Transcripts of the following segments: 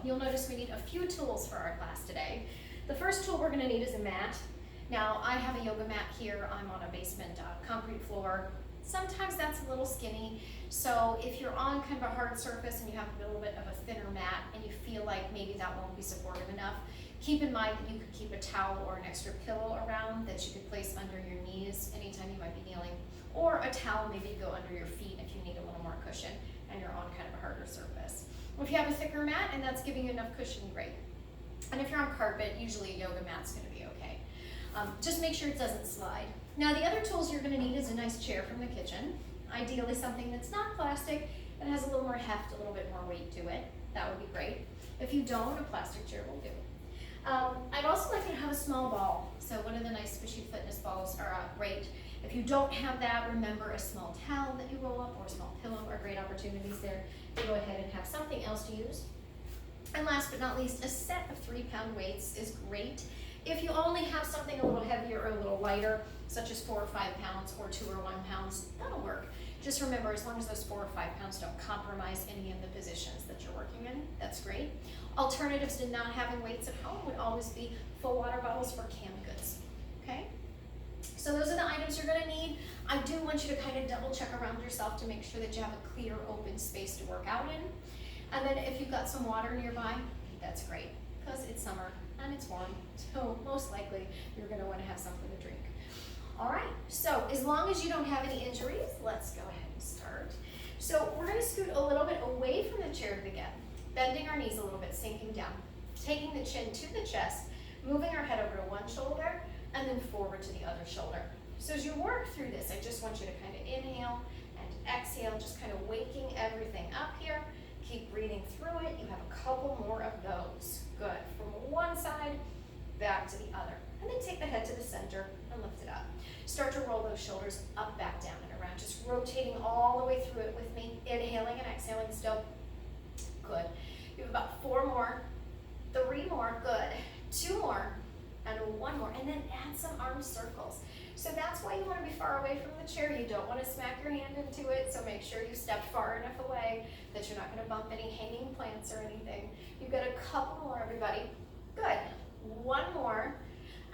you'll notice we need a few tools for our class today. The first tool we're gonna need is a mat. Now, I have a yoga mat here. I'm on a basement concrete floor. Sometimes that's a little skinny, so if you're on kind of a hard surface and you have a little bit of a thinner mat and you feel like maybe that won't be supportive enough, keep in mind that you could keep a towel or an extra pillow around that you could place under your knees anytime you might be kneeling, or a towel maybe to go under your feet if you need a little more cushion and you're on kind of a harder surface. If you have a thicker mat and that's giving you enough cushion, great. And if you're on carpet, usually a yoga mat's gonna be okay. Just make sure it doesn't slide. Now the other tools you're gonna need is a nice chair from the kitchen, ideally something that's not plastic and has a little more heft, a little bit more weight to it. That would be great. If you don't, a plastic chair will do. I'd also like you to have a small ball. So one of the nice squishy fitness balls are great. If you don't have that, remember a small towel that you roll up or a small pillow are great opportunities there to go ahead and have something else to use. And last but not least, a set of 3-pound weights is great. If you only have something a little heavier or a little lighter, such as 4 or 5 pounds or 2 or 1 pounds, that'll work. Just remember, as long as those 4 or 5 pounds don't compromise any of the positions that you're working in, that's great. Alternatives to not having weights at home would always be full water bottles or canned goods, okay? So those are the items you're gonna need. I do want you to kind of double check around yourself to make sure that you have a clear, open space to work out in. And then if you've got some water nearby, that's great, because it's summer and it's warm, so most likely you're gonna wanna have something to drink. All right, so as long as you don't have any injuries, let's go ahead and start. So we're gonna scoot a little bit away from the chair to begin, bending our knees a little bit, sinking down, taking the chin to the chest, moving our head over to one shoulder, and then forward to the other shoulder. So as you work through this, I just want you to kind of inhale and exhale, just kind of waking everything up here. Keep breathing through it. You have a couple more of those. Good. From one side, back to the other. And then take the head to the center and lift it up. Start to roll those shoulders up, back, down, and around. Just rotating all the way through it with me. Inhaling and exhaling still. Good. You have about 4 more, 3 more, good. 2 more, and 1 more. And then add some arm circles. So that's why you want to be far away from the chair. You don't want to smack your hand into it, so make sure you step far enough away that you're not going to bump any hanging plants or anything. You've got a couple more, everybody. Good. 1 more.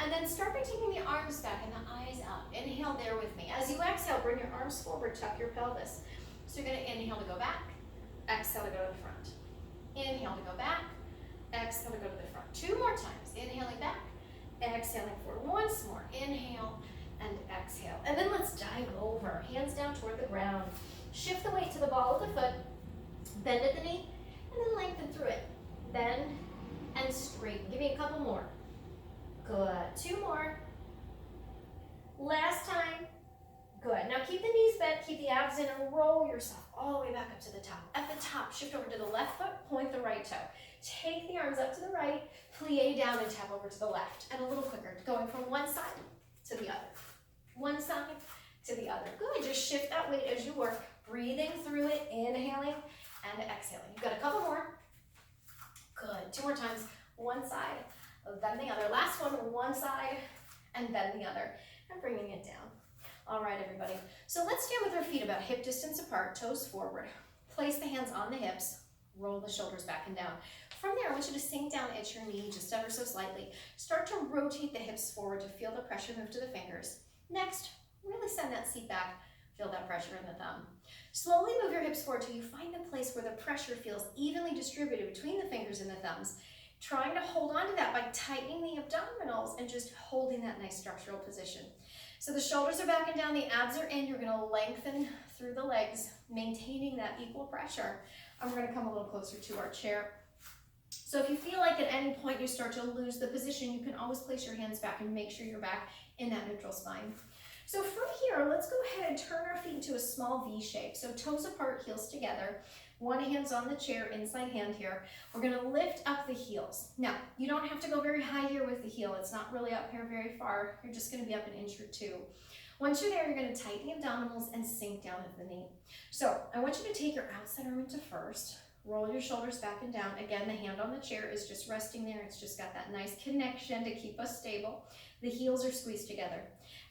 And then start by taking the arms back and the eyes up. Inhale there with me. As you exhale, bring your arms forward, tuck your pelvis. So you're going to inhale to go back, exhale to go to the front. Inhale to go back, exhale to go to the front. 2 more times. Inhaling back, exhaling forward. Once more. Inhale and exhale. And then let's dive over. Hands down toward the ground. Shift the weight to the ball of the foot. Bend at the knee, and then lengthen through it. Bend and straighten. Give me a couple more. Good. 2 more. Last time. Good. Now keep the knees bent, keep the abs in, and roll yourself all the way back up to the top. At the top, shift over to the left foot, point the right toe. Take the arms up to the right, plie down and tap over to the left. And a little quicker, going from one side to the other. One side to the other. Good. Just shift that weight as you work, breathing through it, inhaling and exhaling. You've got a couple more. Good. 2 more times. One side, then the other. Last one side, and then the other. And bringing it down. All right, everybody. So let's stand with our feet about hip distance apart, toes forward. Place the hands on the hips. Roll the shoulders back and down. From there, I want you to sink down at your knee just ever so slightly. Start to rotate the hips forward to feel the pressure move to the fingers. Next, really send that seat back. Feel that pressure in the thumb. Slowly move your hips forward till you find the place where the pressure feels evenly distributed between the fingers and the thumbs. Trying to hold on to that by tightening the abdominals and just holding that nice structural position. So the shoulders are back and down, the abs are in. You're going to lengthen through the legs, maintaining that equal pressure. And we're going to come a little closer to our chair. So if you feel like at any point you start to lose the position, you can always place your hands back and make sure you're back in that neutral spine. So from here, let's go ahead and turn our feet into a small V shape. So toes apart, heels together. One hand's on the chair, inside hand here. We're gonna lift up the heels. Now, you don't have to go very high here with the heel. It's not really up here very far. You're just gonna be up an inch or 2. Once you're there, you're gonna tighten the abdominals and sink down at the knee. So I want you to take your outside arm into first. Roll your shoulders back and down. Again, the hand on the chair is just resting there. It's just got that nice connection to keep us stable. The heels are squeezed together.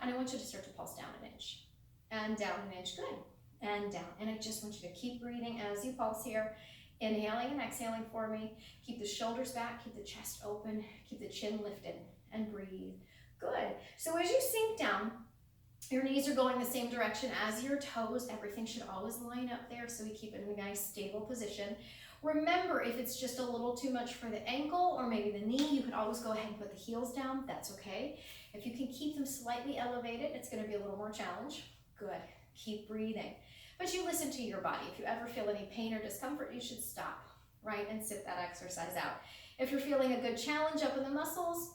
And I want you to start to pulse down an inch. And down an inch, good. And down. And I just want you to keep breathing as you pulse here. Inhaling and exhaling for me. Keep the shoulders back, keep the chest open, keep the chin lifted, and breathe. Good. So as you sink down, your knees are going the same direction as your toes. Everything should always line up there so we keep it in a nice stable position. Remember, if it's just a little too much for the ankle or maybe the knee, you can always go ahead and put the heels down. That's okay. If you can keep them slightly elevated, it's going to be a little more challenge. Good. Keep breathing. But you listen to your body. If you ever feel any pain or discomfort, you should stop, right, and sit that exercise out. If you're feeling a good challenge up in the muscles,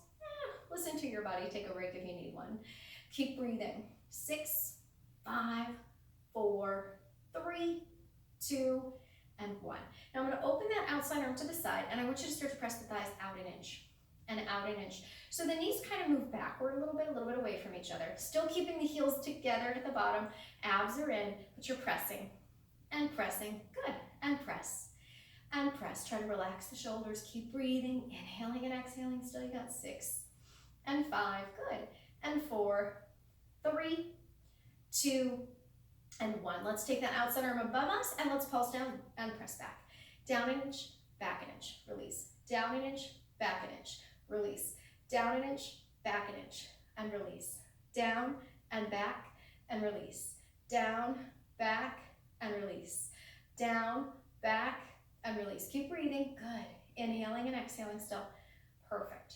listen to your body. Take a break if you need one. Keep breathing. 6, 5, 4, 3, 2, and 1. Now I'm going to open that outside arm to the side, and I want you to start to press the thighs out an inch and out an inch. So the knees kind of move backward a little bit away from each other. Still keeping the heels together at the bottom. Abs are in, but you're pressing and pressing. Good. And press and press. Try to relax the shoulders. Keep breathing. Inhaling and exhaling. Still you got 6 and 5. Good. And 4, 3, 2, and 1. Let's take that outside arm above us and let's pulse down and press back. Down an inch, back an inch, release. Down an inch, back an inch, release. Down an inch, back an inch, and release. Down and back and release. Down, back, and release. Down, back, and release. Keep breathing. Good. Inhaling and exhaling still. Perfect.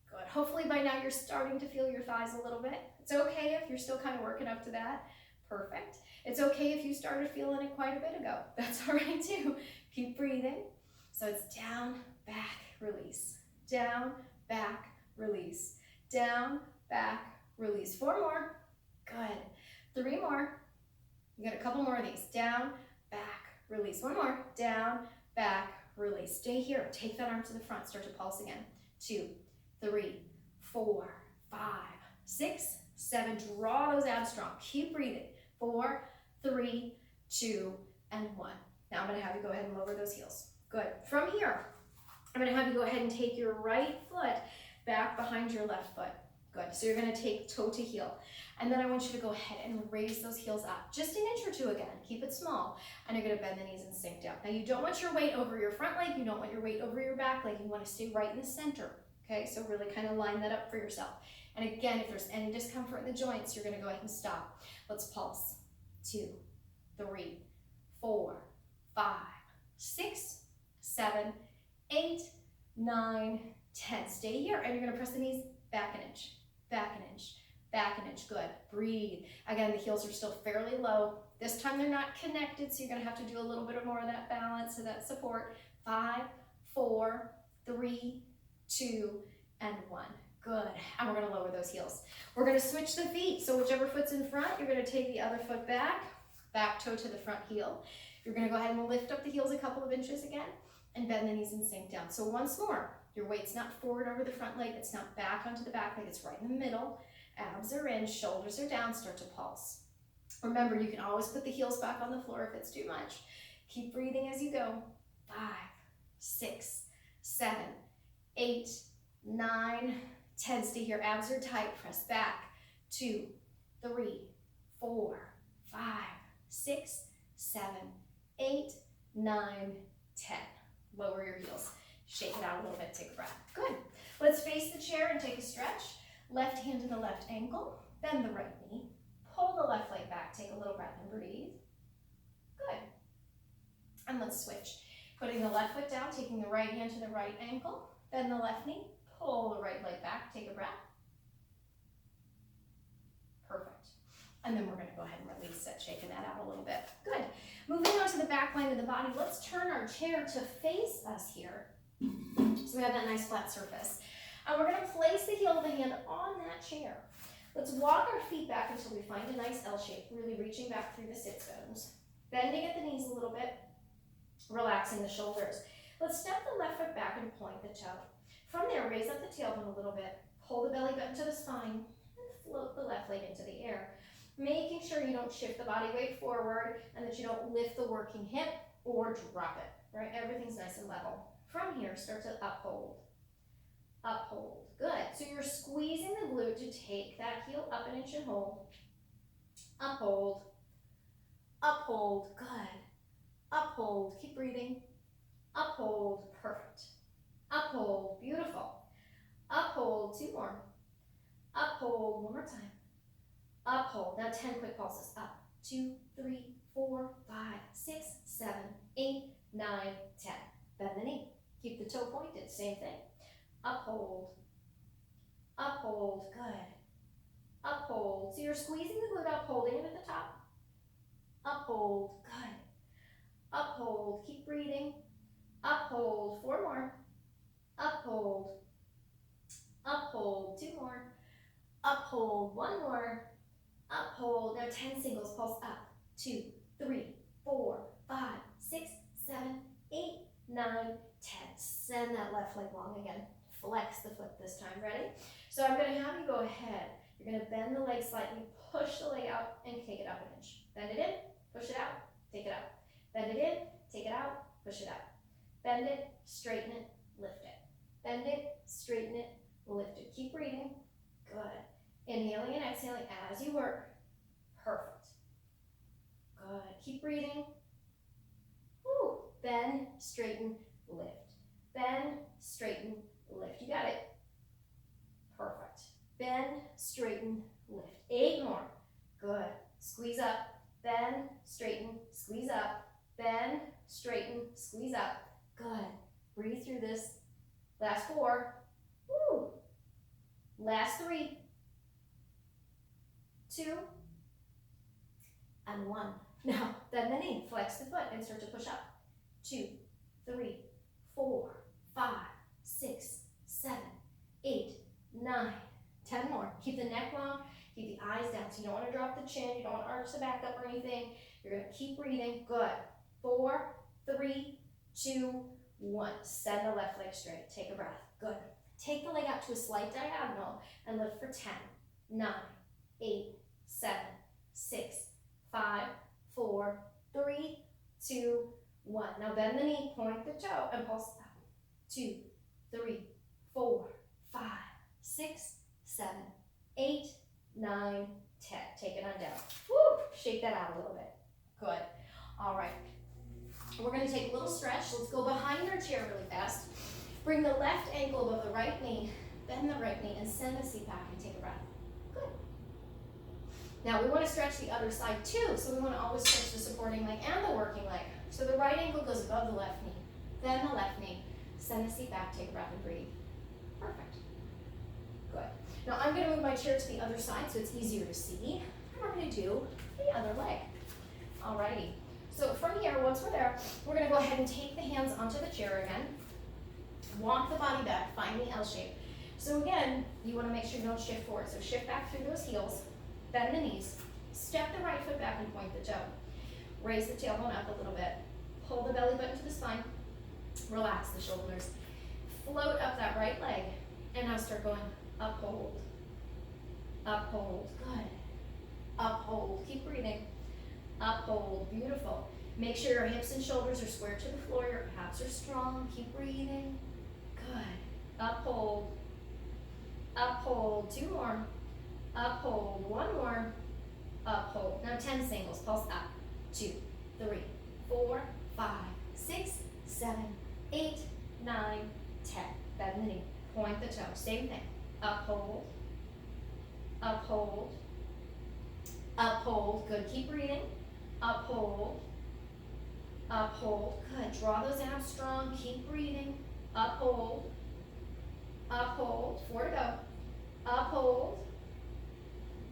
Good. Hopefully by now you're starting to feel your thighs a little bit. It's okay if you're still kind of working up to that. Perfect. It's okay if you started feeling it quite a bit ago. That's all right too. Keep breathing. So it's down, back, release. Down, back, release. Down, back, release. 4 more. Good. 3 more. You got a couple more of these. Down, back, release. 1 more. Down, back, release. Stay here. Take that arm to the front. Start to pulse again. 2, 3, 4, 5, 6, 7. Draw those abs strong. Keep breathing. 4, 3, 2, and 1. Now I'm going to have you go ahead and lower those heels. Good. From here, I'm going to have you go ahead and take your right foot back behind your left foot. Good. So you're going to take toe to heel. And then I want you to go ahead and raise those heels up. Just an inch or 2 again. Keep it small. And you're going to bend the knees and sink down. Now you don't want your weight over your front leg. You don't want your weight over your back leg. You want to stay right in the center. Okay, so really kind of line that up for yourself. And again, if there's any discomfort in the joints, you're going to go ahead and stop. Let's pulse. 2, 3, 4, 5, 6, 7, 8, 9, 10. Stay here, and you're going to press the knees back an inch, back an inch, back an inch. Good. Breathe. Again, the heels are still fairly low. This time they're not connected, so you're going to have to do a little bit more of that balance, so that support. 5, 4, 3, 2, and 1. Good. And we're going to lower those heels. We're going to switch the feet. So whichever foot's in front, you're going to take the other foot back toe to the front heel. You're going to go ahead and lift up the heels a couple of inches again and bend the knees and sink down. So once more, your weight's not forward over the front leg. It's not back onto the back leg. It's right in the middle. Abs are in, shoulders are down. Start to pulse. Remember, you can always put the heels back on the floor if it's too much. Keep breathing as you go. 5, 6, 7, 8, 9, 10. Stay here. Abs are tight. Press back. 2, 3, 4, 5, 6, 7, 8, 9, 10. Lower your heels. Shake it out a little bit. Take a breath. Good. Let's face the chair and take a stretch. Left hand to the left ankle. Bend the right knee. Pull the left leg back. Take a little breath and breathe. Good. And let's switch. Putting the left foot down, taking the right hand to the right ankle. Bend the left knee. Pull the right leg back. Take a breath. Perfect. And then we're going to go ahead and release it, shaking that out a little bit. Good. Moving on to the back line of the body, let's turn our chair to face us here. So we have that nice flat surface. And we're going to place the heel of the hand on that chair. Let's walk our feet back until we find a nice L shape, really reaching back through the sits bones. Bending at the knees a little bit, relaxing the shoulders. Let's step the left foot back and point the toe. From there, raise up the tailbone a little bit, pull the belly button to the spine, and float the left leg into the air. Making sure you don't shift the body weight forward and that you don't lift the working hip or drop it, right? Everything's nice and level. From here, start to uphold. Uphold. Good. So you're squeezing the glute to take that heel up an inch and hold. Uphold. Uphold. Good. Uphold. Keep breathing. uphold, perfect. Uphold, beautiful. Uphold, 2 more. Uphold, 1 more time. Uphold, now 10 quick pulses. Up, 2, 3, 4, 5, 6, 7, 8, 9, 10. Bend the knee. Keep the toe pointed, same thing. Uphold, uphold, good. Uphold, so you're squeezing the glute up, holding it at the top. Uphold, good. Uphold, keep breathing. Uphold, 4 more. Uphold, uphold, 2 more. Uphold, 1 more. Uphold, now 10 singles, pulse up. 2, 3, 4, 5, 6, 7, 8, 9, 10. Send that left leg long again. Flex the foot this time, ready? So I'm gonna have you go ahead. You're gonna bend the leg slightly, push the leg out, and take it up an inch. Bend it in, push it out, take it out. Bend it in, take it out, push it out. Bend it, straighten it, lift it. Bend it, straighten it, lift it. Keep breathing, good. Inhaling and exhaling as you work, perfect. Good, keep breathing. Woo. Bend, straighten, lift. Bend, straighten, lift. You got it. Perfect. Bend, straighten, lift. 8 more. Good. Squeeze up. Bend, straighten, squeeze up. Bend, straighten, squeeze up. Good. Breathe through this. Last 4. Woo. Last 3. 2. And 1. Now, bend the knee. Flex the foot and start to push up. 2, 3, 4, 5, 6, 7, 8, 9, 10 more. Keep the neck long, keep the eyes down. So you don't want to drop the chin, you don't want to arch the back up or anything. You're going to keep breathing. Good. 4, 3, 2, 1. Send the left leg straight. Take a breath. Good. Take the leg out to a slight diagonal and lift for 10, 9, 8, 7, 6, 5, 4, 3, 2, 1. Now bend the knee, point the toe, and pulse up. 2, 3, 4, 5, 6, 7, 8, 9, 10. Take it on down. Woo! Shake that out a little bit. Good. All right. We're going to take a little stretch. Let's go behind our chair really fast. Bring the left ankle above the right knee. Bend the right knee and send the seat back and take a breath. Good. Now we want to stretch the other side too. So we want to always stretch the supporting leg and the working leg. So the right ankle goes above the left knee. Then the left knee. Send the seat back, take a breath and breathe. Perfect. Good. Now I'm going to move my chair to the other side so it's easier to see. And we're going to do the other leg. Alrighty. So from here, once we're there, we're going to go ahead and take the hands onto the chair again. Walk the body back, find the L shape. So again, you want to make sure you don't shift forward. So shift back through those heels, bend the knees, step the right foot back and point the toe. Raise the tailbone up a little bit. Pull the belly button to the spine. Relax the shoulders. Float up that right leg. And now start going uphold. Uphold. Good. Uphold. Keep breathing. Uphold. Beautiful. Make sure your hips and shoulders are square to the floor. Your abs are strong. Keep breathing. Good. Uphold. Uphold. 2 more. Uphold. 1 more. Uphold. Now 10 singles. Pulse up. 2, 3, 4, 5, 6, 7, 8, 9, 10. Bend the knee. Point the toe. Same thing. Uphold. Uphold. Uphold. Good. Keep breathing. Uphold. Uphold. Good. Draw those abs strong. Keep breathing. Uphold. Uphold. 4 to go. Uphold.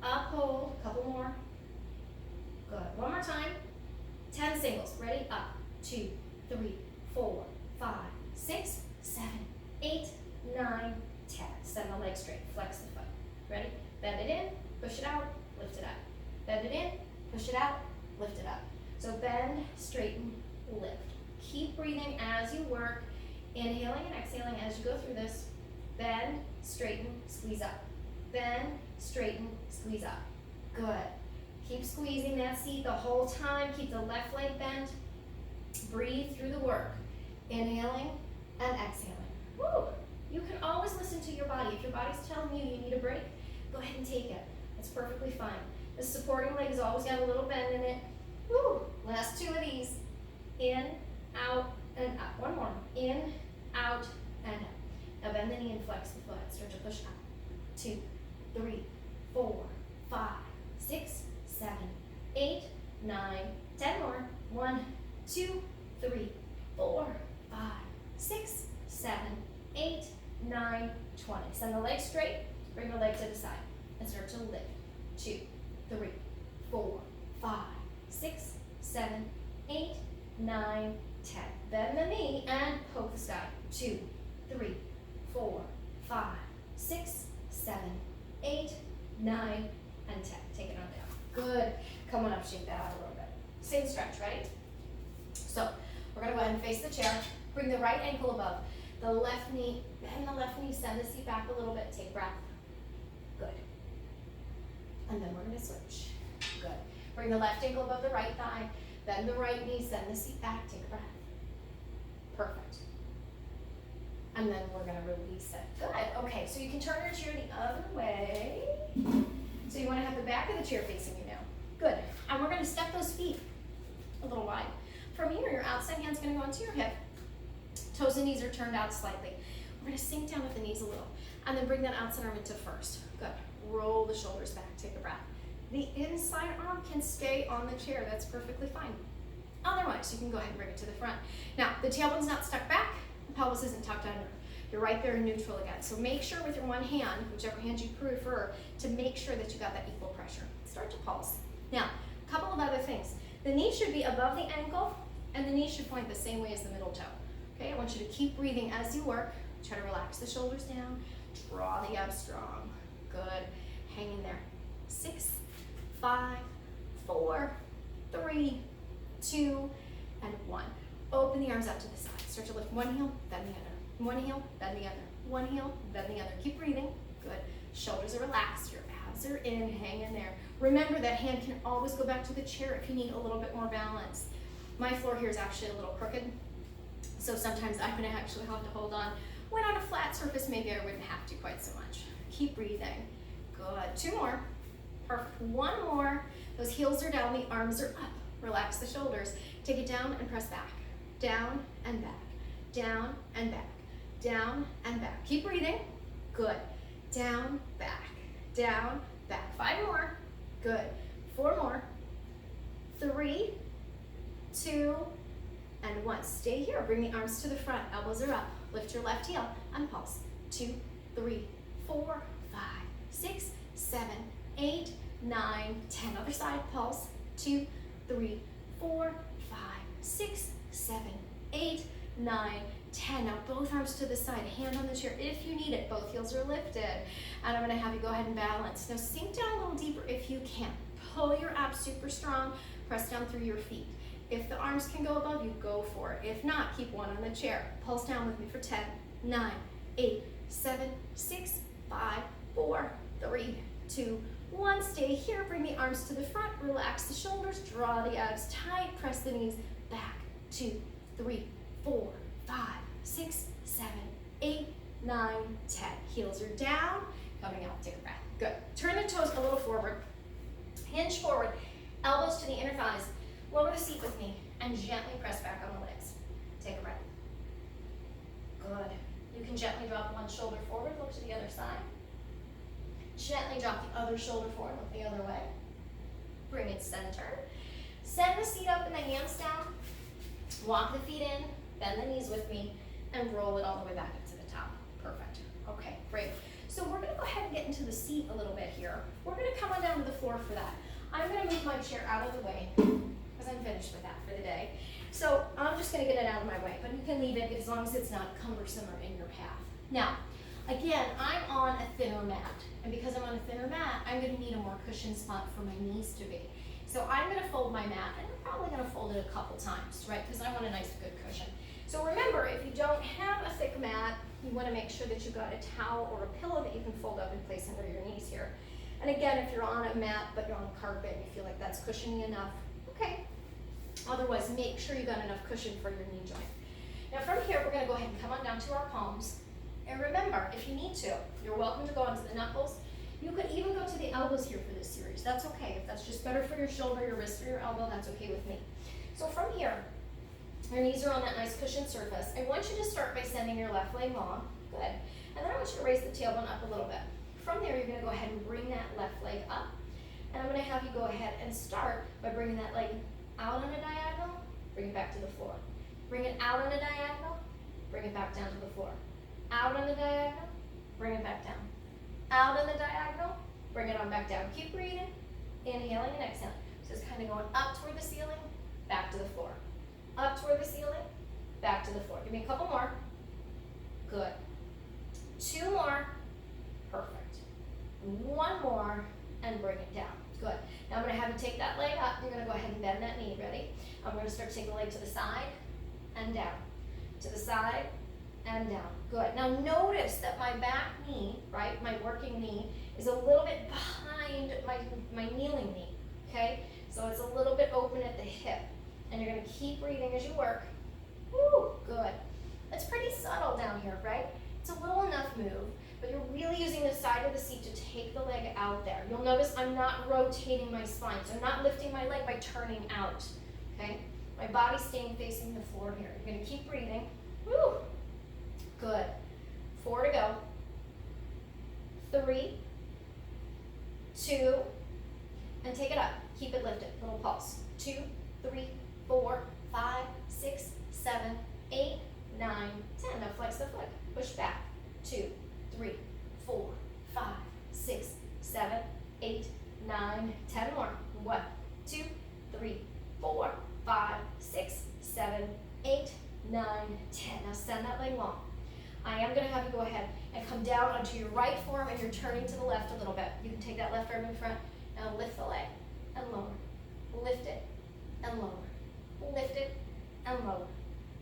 Uphold. Couple more. Good. 1 more time. 10 singles. Ready? Up. 2, 3, 4, 5, 6, 7, 8, 9, 10. Send the leg straight. Flex the foot. Ready? Bend it in. Push it out. Lift it up. Bend it in. Push it out. Lift it up. So bend, straighten, lift. Keep breathing as you work. Inhaling and exhaling as you go through this. Bend, straighten, squeeze up. Bend, straighten, squeeze up. Good. Keep squeezing that seat the whole time. Keep the left leg bent. Breathe through the work. Inhaling and exhaling. Woo! You can always listen to your body. If your body's telling you you need a break, go ahead and take it. It's perfectly fine. The supporting leg has always got a little bend in it. Woo! Last 2 of these. In, out, and up. One more. In, out, and up. Now bend the knee and flex the foot. Start to push up. 2, 3, 4, 5, 6, 7, 8, 9, 10 more. 1, 2, 3, 4, 5, 6, 7, 8, 9, 20. Send the legs straight. Bring the leg to the side and start to lift. 2, 3, 4, 5, 6, 7, 8, 9, 10. Bend the knee and poke the sky. 2, 3, 4, 5, 6, 7, 8, 9, and 10. Take it on down. Good. Come on up, shake that out a little bit. Same stretch, right? So we're gonna go ahead and face the chair. Bring the right ankle above the left knee. Bend the left knee, send the seat back a little bit. Take a breath. Good. And then we're gonna switch. Good. Bring the left ankle above the right thigh. Bend the right knee, send the seat back. Take a breath. Perfect. And then we're gonna release it. Good. Okay, so you can turn your chair the other way. So you wanna have the back of the chair facing you now. Good. And we're gonna step those feet a little wide. From here, your outside hand's gonna go into your hip. Toes and knees are turned out slightly. We're gonna sink down with the knees a little. And then bring that outside arm into first. Good. Roll the shoulders back, take a breath. The inside arm can stay on the chair, that's perfectly fine. Otherwise, you can go ahead and bring it to the front. Now, the tailbone's not stuck back, the pelvis isn't tucked under. You're right there in neutral again. So make sure with your one hand, whichever hand you prefer, to make sure that you got that equal pressure. Start to pulse. Now, a couple of other things. The knee should be above the ankle, and the knee should point the same way as the middle toe. Okay, I want you to keep breathing as you work. Try to relax the shoulders down, draw the abs strong. Good. Hang in there. 6, 5, 4, 3, 2, and 1. Open the arms out to the side. Start to lift one heel, then the other. One heel, then the other. One heel, then the other. Keep breathing. Good. Shoulders are relaxed. Your abs are in. Hang in there. Remember that hand can always go back to the chair if you need a little bit more balance. My floor here is actually a little crooked, so sometimes I'm going to actually have to hold on. When on a flat surface, maybe I wouldn't have to quite so much. Keep breathing. Good. 2 more. Perfect. 1 more. Those heels are down, the arms are up. Relax the shoulders. Take it down and press back. Down and back. Down and back. Down and back. Keep breathing. Good. Down, back. Down, back. 5 more. Good. 4 more. 3, 2, and 1. Stay here. Bring the arms to the front. Elbows are up. Lift your left heel and pulse. 2, 3, 4, 5, 6, 7, 8, 9, 10. Other side. Pulse. 2, 3, 4, 5, 6, 7, 8, 9, 10. Now both arms to the side, hand on the chair if you need it. Both heels are lifted. And I'm gonna have you go ahead and balance. Now sink down a little deeper if you can. Pull your abs super strong, press down through your feet. If the arms can go above you, go for it. If not, keep one on the chair. Pulse down with me for 10, 9, 8, 7, 6, 5, 4, 3, 2, 1. Stay here, bring the arms to the front, relax the shoulders, draw the abs tight, press the knees back. 2, 3, 4, 5, 6, 7, 8, 9, 10. Heels are down, coming out, take a breath. Good. Turn the toes a little forward, hinge forward, elbows to the inner thighs. Lower the seat with me and gently press back on the legs. Take a breath. Good. You can gently drop one shoulder forward, look to the other side. Gently drop the other shoulder forward, look the other way. Bring it center. Send the seat up and the hands down. Walk the feet in, bend the knees with me, and roll it all the way back up to the top. Perfect. Okay, great. So we're gonna go ahead and get into the seat a little bit here. We're gonna come on down to the floor for that. I'm gonna move my chair out of the way, because I'm finished with that for the day. So I'm just gonna get it out of my way, but you can leave it as long as it's not cumbersome or in your path. Now, again, I'm on a thinner mat, and because I'm on a thinner mat, I'm gonna need a more cushioned spot for my knees to be. So I'm gonna fold my mat, and I'm probably gonna fold it a couple times, right? Because I want a nice good cushion. So remember, if you don't have a thick mat, you wanna make sure that you've got a towel or a pillow that you can fold up and place under your knees here. And again, if you're on a mat, but you're on carpet, and you feel like that's cushiony enough, okay. Otherwise, make sure you got enough cushion for your knee joint. Now from here, we're gonna go ahead and come on down to our palms. And remember, if you need to, you're welcome to go onto the knuckles. You could even go to the elbows here for this series. That's okay. If that's just better for your shoulder, your wrist, or your elbow, that's okay with me. So from here, Your knees are on that nice cushioned surface. I want you to start by sending your left leg long. Good. And then I want you to raise the tailbone up a little bit. From there, you're going to go ahead and bring that left leg up. And I'm going to have you go ahead and start by bringing that leg out on a diagonal, bring it back to the floor. Bring it out on a diagonal, bring it back down to the floor. Out on the diagonal, bring it back down. Out on the diagonal, bring it on back down. Keep breathing, inhaling and exhaling. So it's kind of going up toward the ceiling, back to the floor. Up toward the ceiling, back to the floor. Give me a couple more. Good. 2 more. Perfect. 1 more, and bring it down. Good. Now I'm going to have you take that leg up. You're going to go ahead and bend that knee. Ready? I'm going to start to take the leg to the side and down. To the side and down. Good. Now notice that my back knee, right, my working knee, is a little bit behind my kneeling knee. Okay? So it's a little bit open at the hip. And you're going to keep breathing as you work. Woo, good. It's pretty subtle down here, right? It's a little enough move, but you're really using the side of the seat to take the leg out there. You'll notice I'm not rotating my spine, so I'm not lifting my leg by turning out, okay? My body's staying facing the floor here. You're going to keep breathing. Woo, good. 4 to go. 3, 2, and take it up. Keep it lifted. Little pulse. 2, 3, 4, 5, 6, 7, 8, 9, 10. Now flex the foot. Push back. 2, 3, 4, 5, 6, 7, 8, 9, 10 more. 1, 2, 3, 4, 5, 6, 7, 8, 9, 10. Now send that leg long. I am going to have you go ahead and come down onto your right form, and you're turning to the left a little bit. You can take that left arm in front and lift the leg and lower. Lift it and lower. Lift it and lower.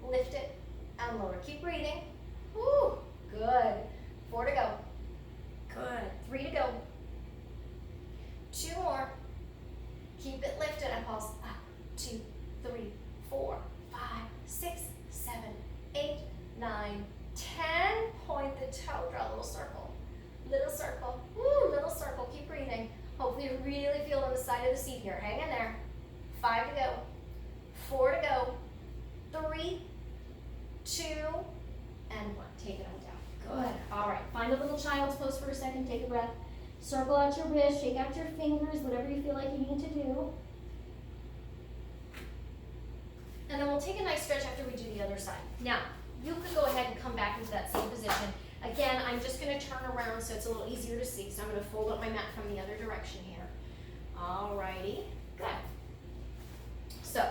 Lift it and lower. Keep breathing. Woo, good. 4 to go. Good. 3 to go. 2 more. Keep it lifted and pulse up. 2, 3, 4, 5, 6, 7, 8, 9, 10. Point the toe, draw a little circle. Little circle. Woo, little circle. Keep breathing. Hopefully you really feel on the side of the seat here. Hang in there. 5 to go. 4 to go. 3, 2, and 1. Take it on down. Good. All right. Find a little child's pose for a second. Take a breath. Circle out your wrist. Shake out your fingers. Whatever you feel like you need to do. And then we'll take a nice stretch after we do the other side. Now, you could go ahead and come back into that same position. Again, I'm just going to turn around so it's a little easier to see. So I'm going to fold up my mat from the other direction here. All righty. Good. So,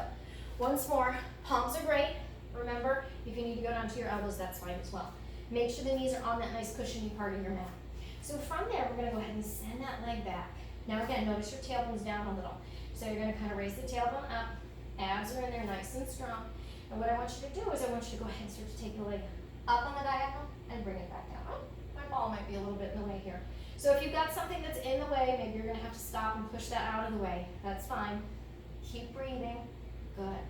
once more, palms are great. Remember, if you need to go down to your elbows, that's fine as well. Make sure the knees are on that nice cushiony part of your mat. So from there, we're going to go ahead and send that leg back. Now again, notice your tailbone's down a little. So you're going to kind of raise the tailbone up. Abs are in there nice and strong. And what I want you to do is I want you to go ahead and start to take the leg up on the diagonal and bring it back down. Oh, my ball might be a little bit in the way here. So if you've got something that's in the way, maybe you're going to have to stop and push that out of the way. That's fine. Keep breathing. Good.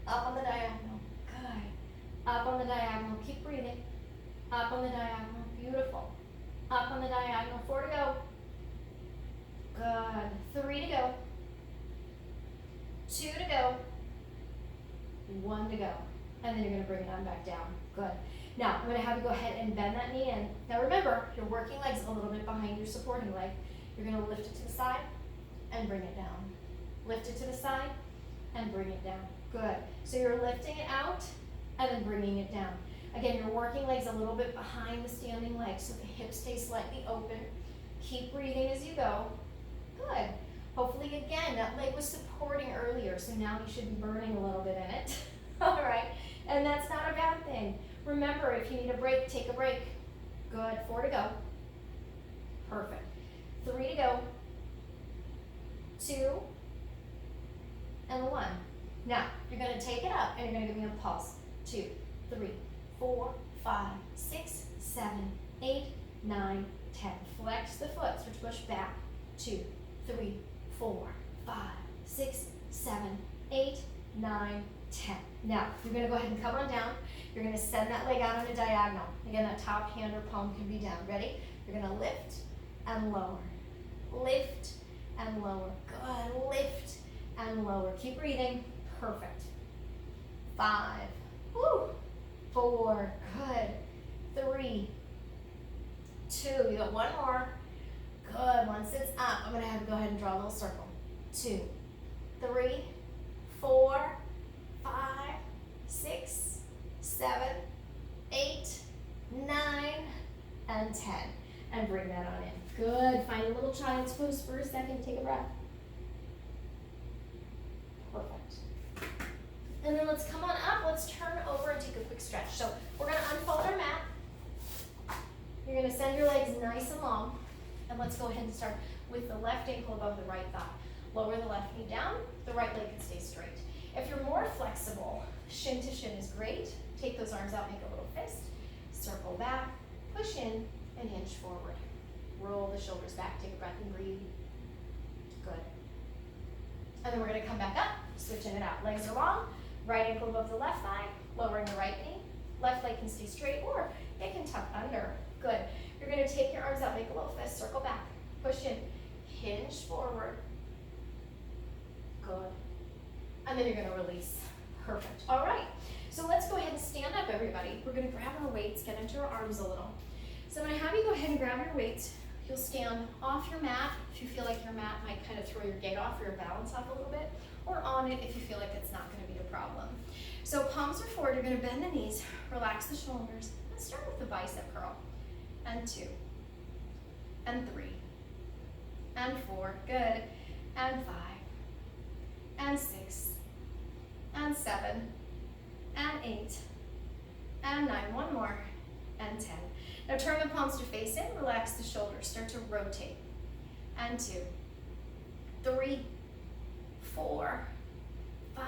Up on the diagonal. Good. Up on the diagonal. Keep breathing. Up on the diagonal. Beautiful. Up on the diagonal. 4 to go. Good. 3 to go. 2 to go. 1 to go. And then you're going to bring it on back down. Good. Now, I'm going to have you go ahead and bend that knee in. Now remember, your working leg's a little bit behind your supporting leg. You're going to lift it to the side and bring it down. Lift it to the side and bring it down. Good. So you're lifting it out and then bringing it down. Again, your working leg's a little bit behind the standing leg, so the hips stay slightly open. Keep breathing as you go. Good. Hopefully, again, that leg was supporting earlier, so now you should be burning a little bit in it. All right. And that's not a bad thing. Remember, if you need a break, take a break. Good. 4 to go. Perfect. 3 to go. 2 and 1. Now, you're going to take it up and you're going to give me a pulse. 2, 3, 4, 5, 6, 7, 8, 9, 10. Flex the foot. Start to push back. 2, 3, 4, 5, 6, 7, 8, 9, 10. Now, you're going to go ahead and come on down. You're going to send that leg out on a diagonal. Again, that top hand or palm can be down. Ready? You're going to lift and lower. Lift and lower. Good. Lift and lower. Keep breathing. Perfect. 5, woo, 4, good, 3, 2, you got one more, good, one sits up. I'm gonna have you go ahead and draw a little circle. 2, 3, 4, 5, 6, 7, 8, 9, and 10. And bring that on in. Good, find a little child's pose for a second, take a breath. Perfect. And then let's come on up, let's turn over and take a quick stretch. So we're gonna unfold our mat. You're gonna send your legs nice and long. And let's go ahead and start with the left ankle above the right thigh. Lower the left knee down, the right leg can stay straight. If you're more flexible, shin to shin is great. Take those arms out, make a little fist. Circle back, push in, and hinge forward. Roll the shoulders back, take a breath and breathe. Good. And then we're gonna come back up, switching it out. Legs are long, right ankle above the left thigh, lowering the right knee. Left leg can stay straight or it can tuck under. Good. You're gonna take your arms out, make a little fist, circle back, push in, hinge forward. Good. And then you're gonna release. Perfect. All right. So let's go ahead and stand up, everybody. We're gonna grab our weights, get into our arms a little. So I'm gonna have you go ahead and grab your weights. You'll stand off your mat if you feel like your mat might kind of throw your gait off or your balance off a little bit, or on it if you feel like it's not gonna be a problem. So palms are forward, you're gonna bend the knees, relax the shoulders. Let's start with the bicep curl. And 2, and 3, and 4, good, and 5, and 6, and 7, and 8, and 9, one more, and 10. Now turn the palms to face in, relax the shoulders, start to rotate. And 2, 3, 4, 5,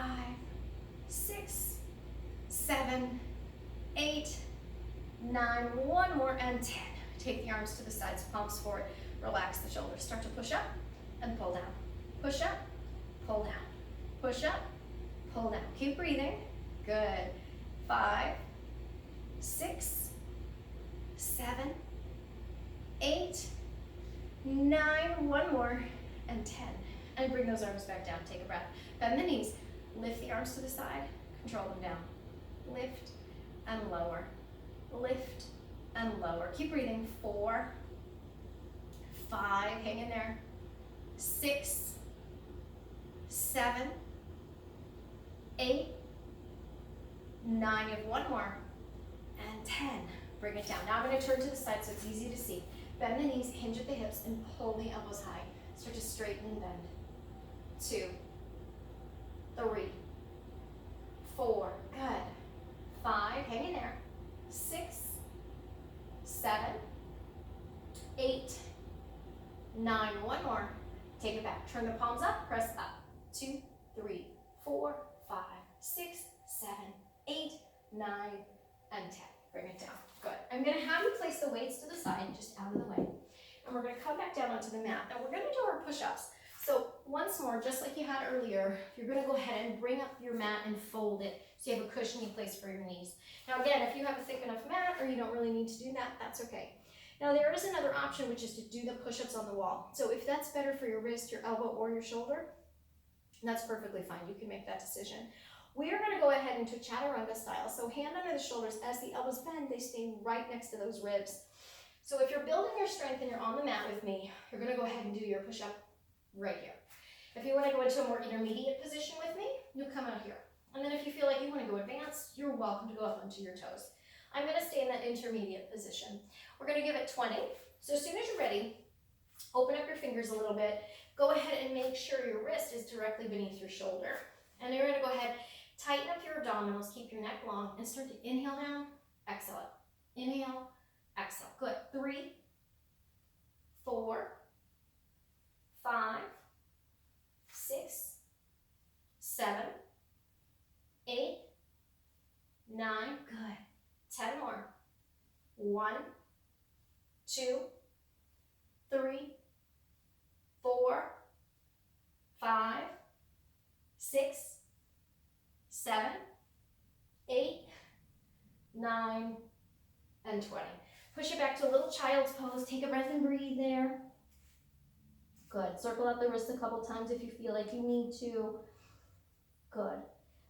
6, 7, 8, 9, one more, and 10. Take the arms to the sides, palms forward, relax the shoulders. Start to push up and pull down. Push up, pull down. Push up, pull down. Keep breathing. Good. 5, 6, 7, 8, 9, one more, and 10. And bring those arms back down. Take a breath. Bend the knees. Lift the arms to the side. Control them down. Lift and lower. Lift and lower. Keep breathing. 4, 5, hang in there. 6, 7, 8, 9, you have one more, and 10. Bring it down. Now I'm going to turn to the side so it's easy to see. Bend the knees, hinge at the hips, and pull the elbows high. Start to straighten and bend. 2, 3, 4, good. 5, hang in there. 6, 7, 8, 9, one more. Take it back. Turn the palms up, press up. 2, 3, 4, 5, 6, 7, 8, 9, and 10. Bring it down. Good. I'm going to have you place the weights to the side, just out of the way. And we're going to come back down onto the mat. Now we're going to do our push-ups. So once more, just like you had earlier, you're going to go ahead and bring up your mat and fold it so you have a cushiony place for your knees. Now again, if you have a thick enough mat or you don't really need to do that, that's okay. Now there is another option, which is to do the push-ups on the wall. So if that's better for your wrist, your elbow, or your shoulder, that's perfectly fine. You can make that decision. We are going to go ahead into chaturanga style. So hand under the shoulders. As the elbows bend, they stay right next to those ribs. So if you're building your strength and you're on the mat with me, you're going to go ahead and do your push-up right here. If you want to go into a more intermediate position with me, you'll come out here. And then if you feel like you want to go advanced, you're welcome to go up onto your toes. I'm going to stay in that intermediate position. We're going to give it 20. So as soon as you're ready, open up your fingers a little bit. Go ahead and make sure your wrist is directly beneath your shoulder. And you're going to go ahead, tighten up your abdominals, keep your neck long, and start to inhale down, exhale up. Inhale, exhale. Good. 3, 4, 5, 6, 7, 8, 9, good. 10 more. 1, 2, 3, 4, 5, 6, 7, 8, 9, and 20. Push it back to a little child's pose. Take a breath and breathe there. Good. Circle out the wrists a couple times if you feel like you need to. Good.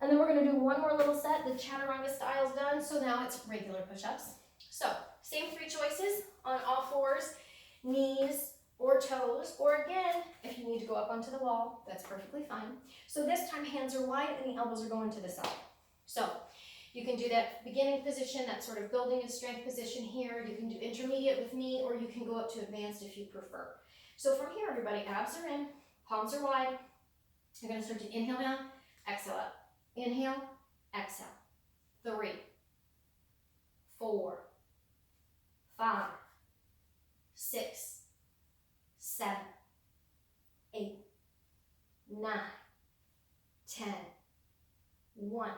And then we're gonna do one more little set. The chaturanga style's done, so now it's regular push-ups. So, same 3 choices on all fours, knees or toes, or again, if you need to go up onto the wall, that's perfectly fine. So this time hands are wide and the elbows are going to the side. So, you can do that beginning position, that sort of building and strength position here. You can do intermediate with me, or you can go up to advanced if you prefer. So from here, everybody, abs are in, palms are wide. You're gonna start to inhale down, exhale up. Inhale, exhale. 3, 4, 5, 6, 7, 8, 9, 10, 1,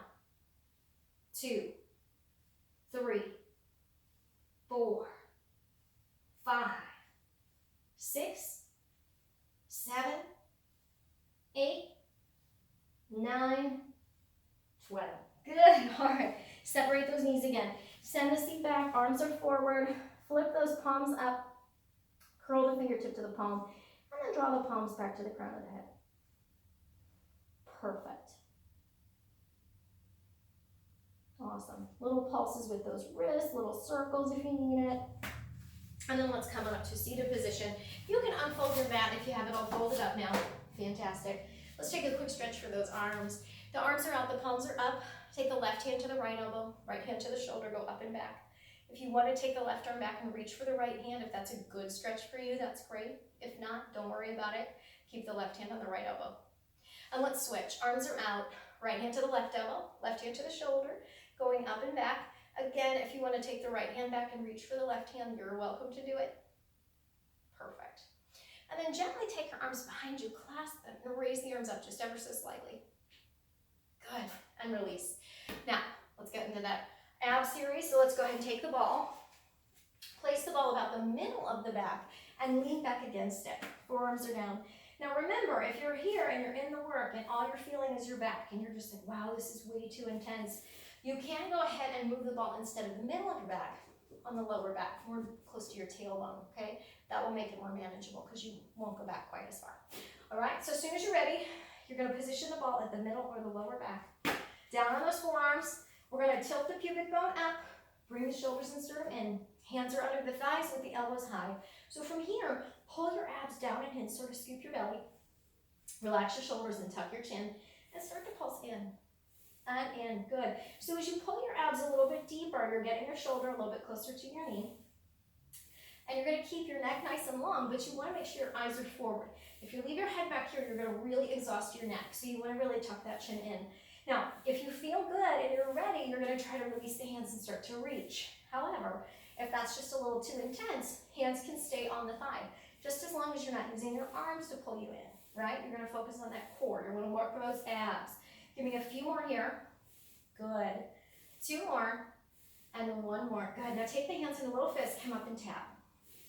2, 3, 4, 5, 6, 7, 8, 9, 12. Good. All right. Separate those knees again. Send the seat back. Arms are forward. Flip those palms up. Curl the fingertip to the palm. And then draw the palms back to the crown of the head. Perfect. Awesome. Little pulses with those wrists, little circles if you need it. And then let's come on up to seated position. You can unfold your mat if you have it all folded up now. Fantastic. Let's take a quick stretch for those arms. The arms are out, the palms are up. Take the left hand to the right elbow, right hand to the shoulder, go up and back. If you want to take the left arm back and reach for the right hand, if that's a good stretch for you, that's great. If not, don't worry about it. Keep the left hand on the right elbow. And let's switch. Arms are out, right hand to the left elbow, left hand to the shoulder, going up and back. Again, if you want to take the right hand back and reach for the left hand, you're welcome to do it. Perfect. And then gently take your arms behind you, clasp them, and raise the arms up just ever so slightly. Good, and release. Now, let's get into that ab series. So let's go ahead and take the ball. Place the ball about the middle of the back and lean back against it. Forearms are down. Now remember, if you're here and you're in the work and all you're feeling is your back and you're just like, wow, this is way too intense, you can go ahead and move the ball instead of the middle of your back on the lower back, more close to your tailbone, okay? That will make it more manageable because you won't go back quite as far. All right, so as soon as you're ready, you're gonna position the ball at the middle or the lower back. Down on those forearms, we're gonna tilt the pubic bone up, bring the shoulders and sternum in. Hands are under the thighs with the elbows high. So from here, pull your abs down and in, sort of scoop your belly. Relax your shoulders and tuck your chin and start to pulse in. And in, good. So as you pull your abs a little bit deeper, you're getting your shoulder a little bit closer to your knee. And you're gonna keep your neck nice and long, but you wanna make sure your eyes are forward. If you leave your head back here, you're gonna really exhaust your neck. So you wanna really tuck that chin in. Now, if you feel good and you're ready, you're gonna try to release the hands and start to reach. However, if that's just a little too intense, hands can stay on the thigh, just as long as you're not using your arms to pull you in, right? You're gonna focus on that core. You're gonna work those abs. Give me a few more here. Good. 2 more, and then 1 more. Good. Now take the hands in a little fist, come up and tap.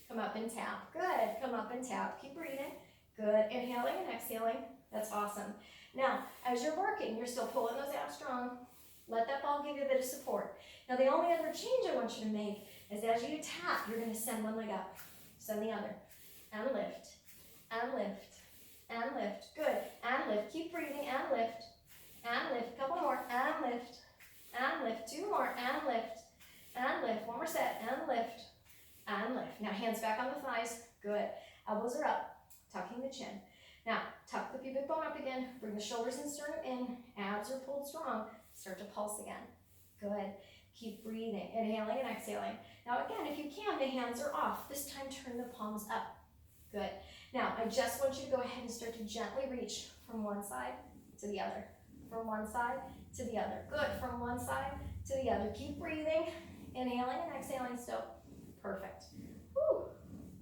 Come up and tap. Good. Come up and tap. Keep breathing. Good. Inhaling and exhaling. That's awesome. Now, as you're working, you're still pulling those abs strong. Let that ball give you a bit of support. Now, the only other change I want you to make is as you tap, you're going to send one leg up, send the other, and lift, and lift, and lift. Good. And lift. Keep breathing, and lift, and lift. Couple more, and lift, and lift. 2 more, and lift, and lift. 1 more set, and lift, and lift. Now, hands back on the thighs. Good. Elbows are up, tucking the chin. Now, tuck the pubic bone up again. Bring the shoulders and sternum in. Abs are pulled strong. Start to pulse again. Good. Keep breathing. Inhaling and exhaling. Now, again, if you can, the hands are off. This time, turn the palms up. Good. Now, I just want you to go ahead and start to gently reach from one side to the other. From one side to the other. Good. From one side to the other. Keep breathing. Inhaling and exhaling still. Perfect. Woo.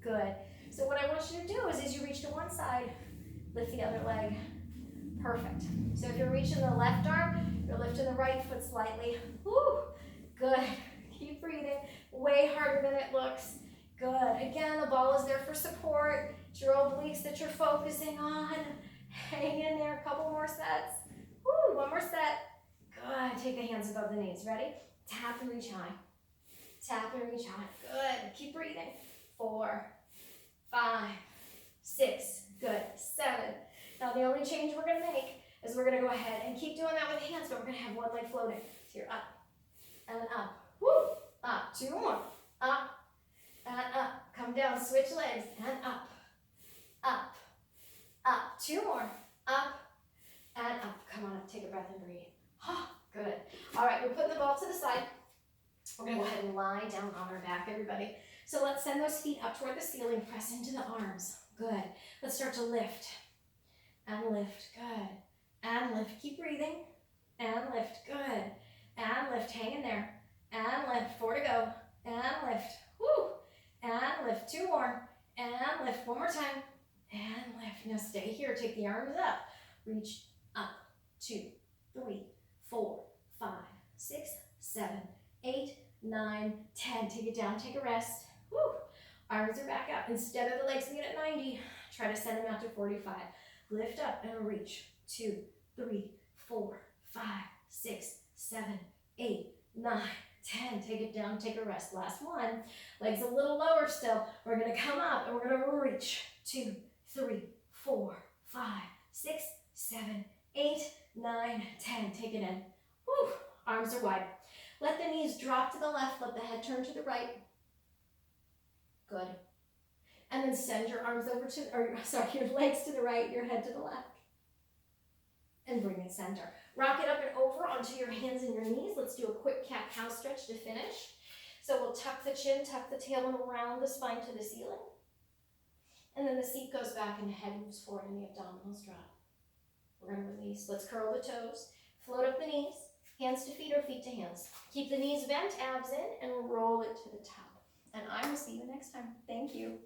Good. So what I want you to do is as you reach to one side, lift the other leg. Perfect. So if you're reaching the left arm, you're lifting the right foot slightly. Woo. Good. Keep breathing. Way harder than it looks. Good. Again, the ball is there for support. It's your obliques that you're focusing on. Hang in there. A couple more sets. Woo. 1 more set. Good. Take the hands above the knees. Ready? Tap and reach high. Tap and reach high. Good. Keep breathing. 4, 5, 6. Good. 7. Now the only change we're going to make is we're gonna go ahead and keep doing that with hands, but we're gonna have one leg floating. So you're up and up, woo, up, 2 more, up and up, come down, switch legs, and up, up, up, 2 more, up and up, come on up, take a breath and breathe. Good. All right, we're putting the ball to the side. We're gonna go ahead and lie down on our back, everybody. So let's send those feet up toward the ceiling, press into the arms. Good. Let's start to lift and lift. Good. And lift. Keep breathing. And lift. Good. And lift. Hang in there. And lift. 4 to go. And lift. Woo. And lift. 2 more. And lift. 1 more time. And lift. Now stay here. Take the arms up. Reach up. 2, 3, 4, 5, 6, 7, 8, 9, 10. Take it down. Take a rest. Woo. Arms are back up. Instead of the legs being at 90, try to send them out to 45. Lift up and reach. 2, 3, 4, 5, 6, 7, 8, 9, 10. Take it down, take a rest. Last one. Legs a little lower still. We're going to come up and we're going to reach. 2, 3, 4, 5, 6, 7, 8, 9, 10. Take it in. Woo. Arms are wide. Let the knees drop to the left. Let the head turn to the right. Good. And then send your arms over to, your legs to the right, your head to the left. And bring it center. Rock it up and over onto your hands and your knees. Let's do a quick cat-cow stretch to finish. So we'll tuck the chin, tuck the tailbone around the spine to the ceiling. And then the seat goes back and the head moves forward and the abdominals drop. We're going to release. Let's curl the toes. Float up the knees. Hands to feet or feet to hands. Keep the knees bent, abs in, and roll it to the top. And I will see you next time. Thank you.